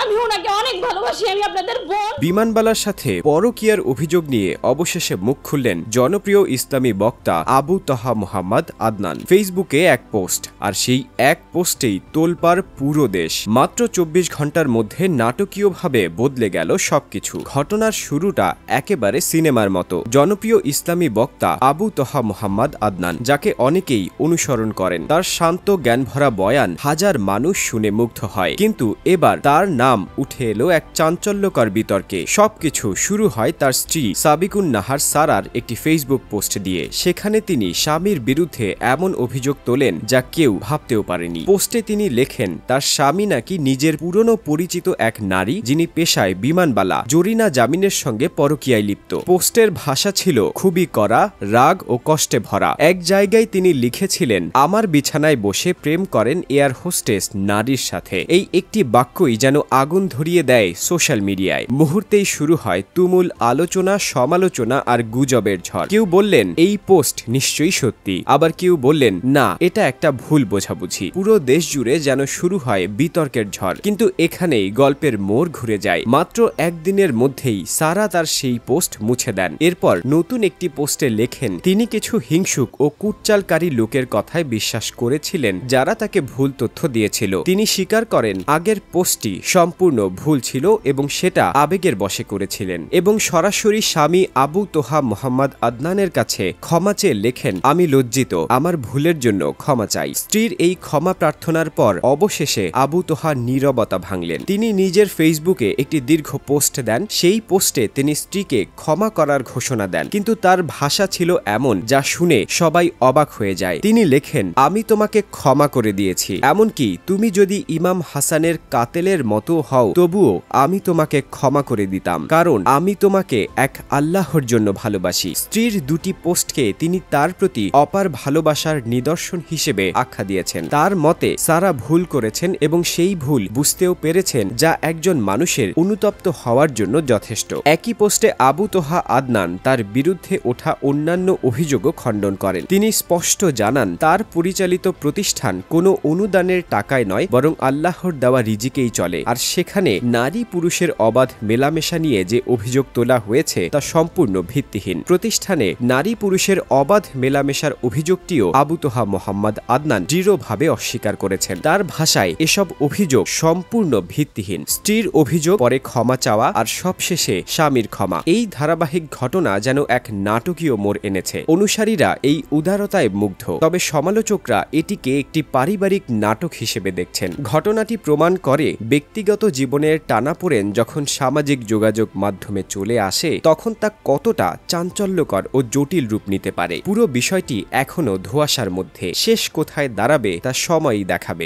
আমি ওনাকে অনেক ভালোবাসি, আমি আপনাদের বোন। বিমানবালার সাথে পরকীয়ার অভিযোগ নিয়ে অবশেষে মুখ খুললেন জনপ্রিয় ইসলামী বক্তা আবু তহা মোহাম্মদ আদনান। ফেসবুকে এক পোস্ট, আর সেই এক পোস্টেই তোলপাড় পুরো দেশ। মাত্র 24 ঘন্টার মধ্যে নাটকীয়ভাবে বদলে গেল সবকিছু। ঘটনার শুরুটা একেবারে সিনেমার মতো। জনপ্রিয় ইসলামী বক্তা আবু তহা মোহাম্মদ আদনান, যাকে অনেকেই অনুসরণ করেন, তার শান্ত জ্ঞানভরা বয়ান হাজার মানুষ শুনে মুগ্ধ হয়। কিন্তু এবার তার নাম উঠে এলো এক চাঞ্চল্যকর বিতর্কে। সবকিছু শুরু হয় তার স্ত্রী সাবিকুন নাহার সারার একটি ফেসবুক পোস্ট দিয়ে। সেখানে তিনি স্বামীর বিরুদ্ধে এমন অভিযোগ তোলেন যা কেউ ভাবতেও পারেনি। পোস্টে তিনি লেখেন, তার স্বামী নাকি নিজের পুরনো পরিচিত এক নারী, যিনি পেশায় বিমানবালা, জরিনা জামিনের সঙ্গে পরকীয়ায় লিপ্ত। পোস্টের ভাষা ছিল খুবই কড়া, রাগ ও কষ্টে ভরা। এক জায়গায় তিনি লিখেছিলেন, আমার বিছানায় বসে প্রেম করেন এয়ার হোস্টেস নারীর সাথে। এই একটি বাক্যই যেন আগুন ধরিয়ে দেয় সোশ্যাল মিডিয়ায়। মুহূর্তেই শুরু হয় তুমুল আলোচনা, সমালোচনা আর গুজবের ঝড়। কেউ বললেন এই পোস্ট নিশ্চয়ই সত্যি, আবার কেউ বললেন না, এটা একটা ভুল বোঝাবুঝি। পুরো দেশ জুড়ে যেন শুরু হয় বিতর্কের ঝড়। কিন্তু এখানেই গল্পের মোড় ঘুরে যায়। মাত্র একদিনের মধ্যেই সারা তার সেই পোস্ট মুছে দেন। এরপর নতুন একটি পোস্টে লেখেন, তিনি কিছু হিংসুক ও কুটচালকারী লোকের কথায় বিশ্বাস করেছিলেন, যারা তাকে ভুল তথ্য দিয়েছিল। তিনি স্বীকার করেন আগের পোস্টটি সম্পূর্ণ ভুল ছিল এবং সেটা আবেগের বশে করেছিলেন, এবং সরাসরি স্বামী আবু তোহা মোহাম্মদ আদনানের কাছে ক্ষমা চেয়ে লেখেন, আমি লজ্জিত, আমার ভুলের জন্য ক্ষমা চাই। স্ত্রীর এই ক্ষমা প্রার্থনার পর অবশেষে আবু তোহা নীরবতা ভাঙলেন। তিনি নিজের ফেসবুকে একটি দীর্ঘ পোস্ট দেন। সেই পোস্টে তিনি স্ত্রীকে ক্ষমা করার ঘোষণা দেন, কিন্তু তার ভাষা ছিল এমন যা শুনে সবাই অবাক হয়ে যায়। তিনি লেখেন, আমি তোমাকে ক্ষমা করে দিয়েছি, এমনকি তুমি যদি ইমাম হাসানের কাতেলের মতো হও তবুও আমি তোমাকে ক্ষমা করে দিতাম, কারণ আমি তোমাকে এক আল্লাহর জন্য ভালোবাসি। স্ত্রীর দুটি পোস্টকে তিনি তার প্রতি অপার ভালোবাসার নিদর্শন হিসেবে আখ্যা দিয়েছেন। তার মতে সারা ভুল করেছেন এবং সেই ভুল বুঝতেও পেরেছেন, যা একজন মানুষের অনুতপ্ত হওয়ার জন্য যথেষ্ট। একই পোস্টে আবু তোহা আদনান তার বিরুদ্ধে ওঠা অন্যান্য অভিযোগও খণ্ডন করেন। তিনি স্পষ্ট জানান, তার পরিচালিত প্রতিষ্ঠান কোনো অনুদানের টাকায় নয়, বরং আল্লাহর দেওয়া রিজিকেই চলে। আর সেখানে নারী পুরুষের অবাধ মেলামেশা নিয়ে যে অভিযোগ তোলা হয়েছে তা সম্পূর্ণ ভিত্তিহীন। প্রতিষ্ঠানে নারী পুরুষের অবাধ মেলামেশার অভিযোগটিও আবু তোহা মোহাম্মদ আদনান দৃঢ়ভাবে অস্বীকার করেছেন। তার ভাষায় এসব অভিযোগ সম্পূর্ণ ভিত্তিহীন। স্ত্রীর অভিযোগ, পরে ক্ষমা চাওয়া, আর সবশেষে স্বামীর ক্ষমা। এই ধারাবাহিক ঘটনা যেন এক নাটকীয় মোড় এনেছে। অনুসারীরা এই উদারতায় মুগ্ধ, তবে সমালোচকরা এটিকে একটি পারিবারিক নাটক হিসেবে দেখছেন। ঘটনাটি প্রমাণ করে ব্যক্তিগত জীবনের টানাপোড়েন যখন সামাজিক যোগাযোগ মাধ্যমে চলে আসে, তখন তা কতটা চাঞ্চল্যকর ও জটিল রূপ নিতে পারে। পুরো বিষয়টি এখনো ধোঁয়াশার মধ্যে। শেষ কোথায় দাঁড়াবে তা সময়ই দেখাবে।